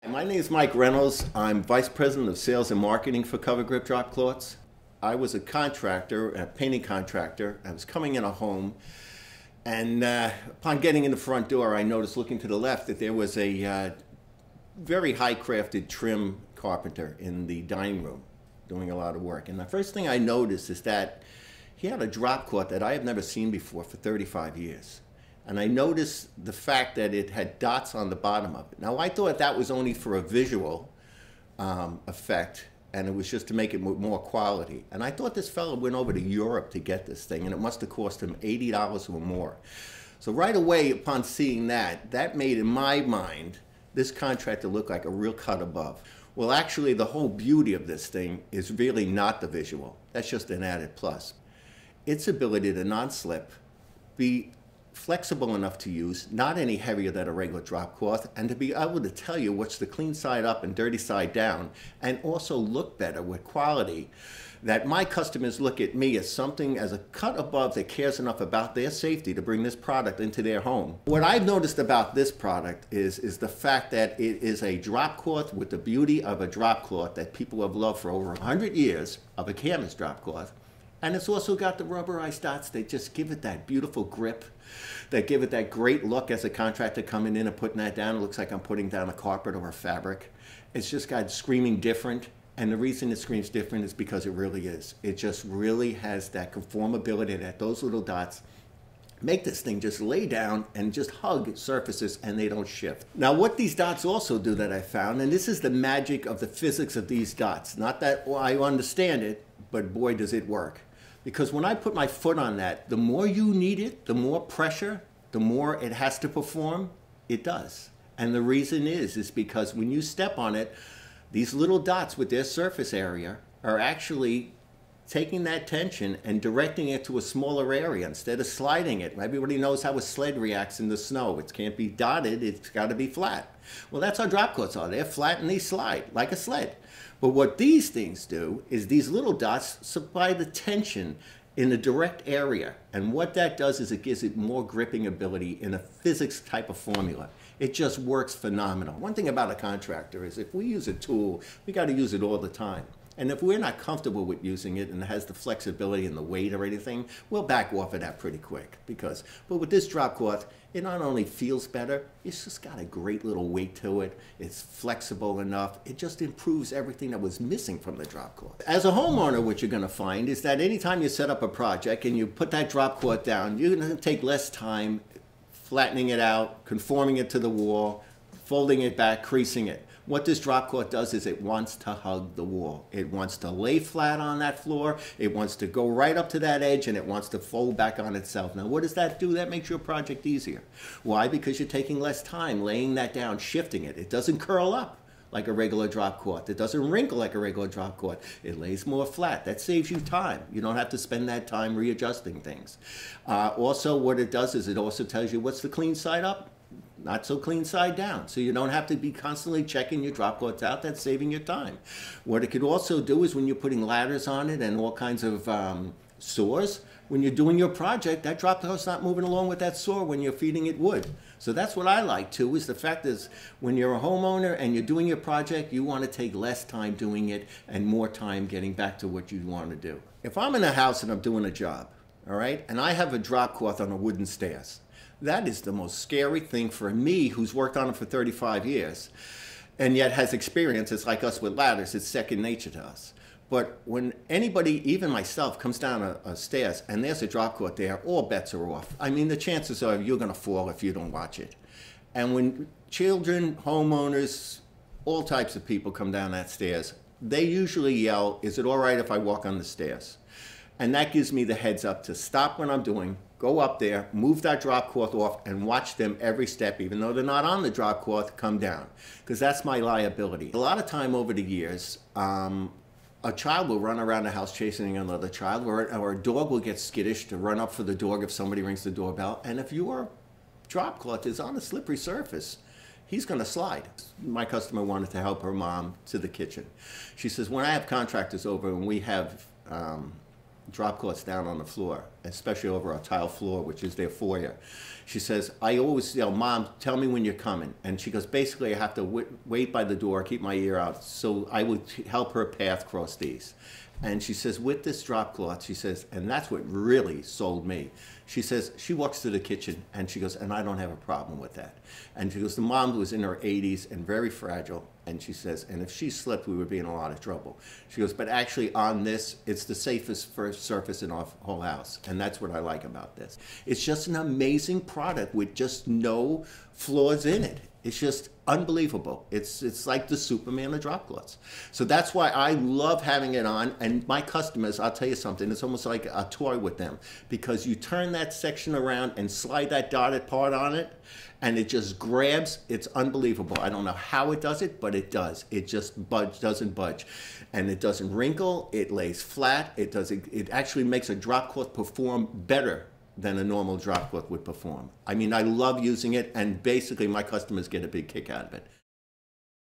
My name is Mike Reynolds. I'm Vice President of Sales and Marketing for Cover Grip Drop Cloths. I was a contractor, a painting contractor. I was coming in a home, and upon getting in the front door, I noticed looking to the left that there was a very high-crafted trim carpenter in the dining room doing a lot of work. And the first thing I noticed is that he had a drop cloth that I have never seen before for 35 years. And I noticed the fact that it had dots on the bottom of it. Now, I thought that was only for a visual effect, and it was just to make it more quality. And I thought this fellow went over to Europe to get this thing, and it must have cost him $80 or more. So right away, upon seeing that, that made, in my mind, this contractor look like a real cut above. Well, actually, the whole beauty of this thing is really not the visual. That's just an added plus. Its ability to non-slip, be flexible enough to use, not any heavier than a regular drop cloth, and to be able to tell you what's the clean side up and dirty side down, and also look better with quality, that my customers look at me as something, as a cut above that cares enough about their safety to bring this product into their home. What I've noticed about this product is the fact that it is a drop cloth with the beauty of a drop cloth that people have loved for over 100 years, of a canvas drop cloth. And it's also got the rubberized dots that just give it that beautiful grip, that give it that great look as a contractor coming in and putting that down. It looks like I'm putting down a carpet or a fabric. It's just got screaming different. And the reason it screams different is because it really is. It just really has that conformability that those little dots make this thing just lay down and just hug surfaces and they don't shift. Now, what these dots also do that I found, and this is the magic of the physics of these dots, not that I understand it, but boy does it work. Because when I put my foot on that, the more you need it, the more pressure, the more it has to perform, it does. And the reason is because when you step on it, these little dots with their surface area are actually taking that tension and directing it to a smaller area instead of sliding it. Everybody knows how a sled reacts in the snow. It can't be dotted, it's got to be flat. Well, that's how drop cloths are. They're flat and they slide like a sled. But what these things do is these little dots supply the tension in a direct area. And what that does is it gives it more gripping ability in a physics type of formula. It just works phenomenal. One thing about a contractor is if we use a tool, we got to use it all the time. And if we're not comfortable with using it and it has the flexibility and the weight or anything, we'll back off of that pretty quick. But with this drop cloth, it not only feels better, it's just got a great little weight to it. It's flexible enough. It just improves everything that was missing from the drop cloth. As a homeowner, what you're going to find is that anytime you set up a project and you put that drop cloth down, you're going to take less time flattening it out, conforming it to the wall, folding it back, creasing it. What this drop cloth does is it wants to hug the wall. It wants to lay flat on that floor. It wants to go right up to that edge, and it wants to fold back on itself. Now, what does that do? That makes your project easier. Why? Because you're taking less time laying that down, shifting it. It doesn't curl up like a regular drop cloth. It doesn't wrinkle like a regular drop cloth. It lays more flat. That saves you time. You don't have to spend that time readjusting things. Also, what it does is it also tells you what's the clean side up, not so clean side down. So you don't have to be constantly checking your drop cloths out. That's saving your time. What it could also do is when you're putting ladders on it and all kinds of saws, when you're doing your project, that drop cloth's not moving along with that saw when you're feeding it wood. So that's what I like too, is the fact is when you're a homeowner and you're doing your project, you want to take less time doing it and more time getting back to what you want to do. If I'm in a house and I'm doing a job, all right, and I have a drop cloth on a wooden stairs, that is the most scary thing for me, who's worked on it for 35 years and yet has experience. It's like us with ladders. It's second nature to us. But when anybody, even myself, comes down a stairs and there's a drop cloth there, all bets are off. I mean, the chances are you're going to fall if you don't watch it. And when children, homeowners, all types of people come down that stairs, they usually yell, "Is it all right if I walk on the stairs?" And that gives me the heads up to stop what I'm doing, go up there, move that drop cloth off, and watch them every step, even though they're not on the drop cloth, come down. Because that's my liability. A lot of time over the years, a child will run around the house chasing another child, or a dog will get skittish to run up for the dog if somebody rings the doorbell. And if your drop cloth is on a slippery surface, he's going to slide. My customer wanted to help her mom to the kitchen. She says, when I have contractors over and we have drop cloths down on the floor, especially over our tile floor, which is their foyer. She says, I always yell, Mom, tell me when you're coming. And she goes, basically, I have to wait by the door, keep my ear out, so I would help her path cross these. And she says, with this drop cloth, she says, and that's what really sold me. She says, she walks to the kitchen and she goes, and I don't have a problem with that. And she goes, the mom was in her 80s and very fragile. And she says, and if she slipped, we would be in a lot of trouble. She goes, but actually on this, it's the safest first surface in our whole house. And that's what I like about this. It's just an amazing product with just no flaws in it. It's just unbelievable. It's like the Superman of drop cloths. So that's why I love having it on. And my customers, I'll tell you something, it's almost like a toy with them, because you turn that section around and slide that dotted part on it, and it just grabs. It's unbelievable. I don't know how it does it, but it does. It just doesn't budge. And it doesn't wrinkle. It lays flat. It actually makes a drop cloth perform better than a normal drop cloth would perform. I mean, I love using it, and basically my customers get a big kick out of it.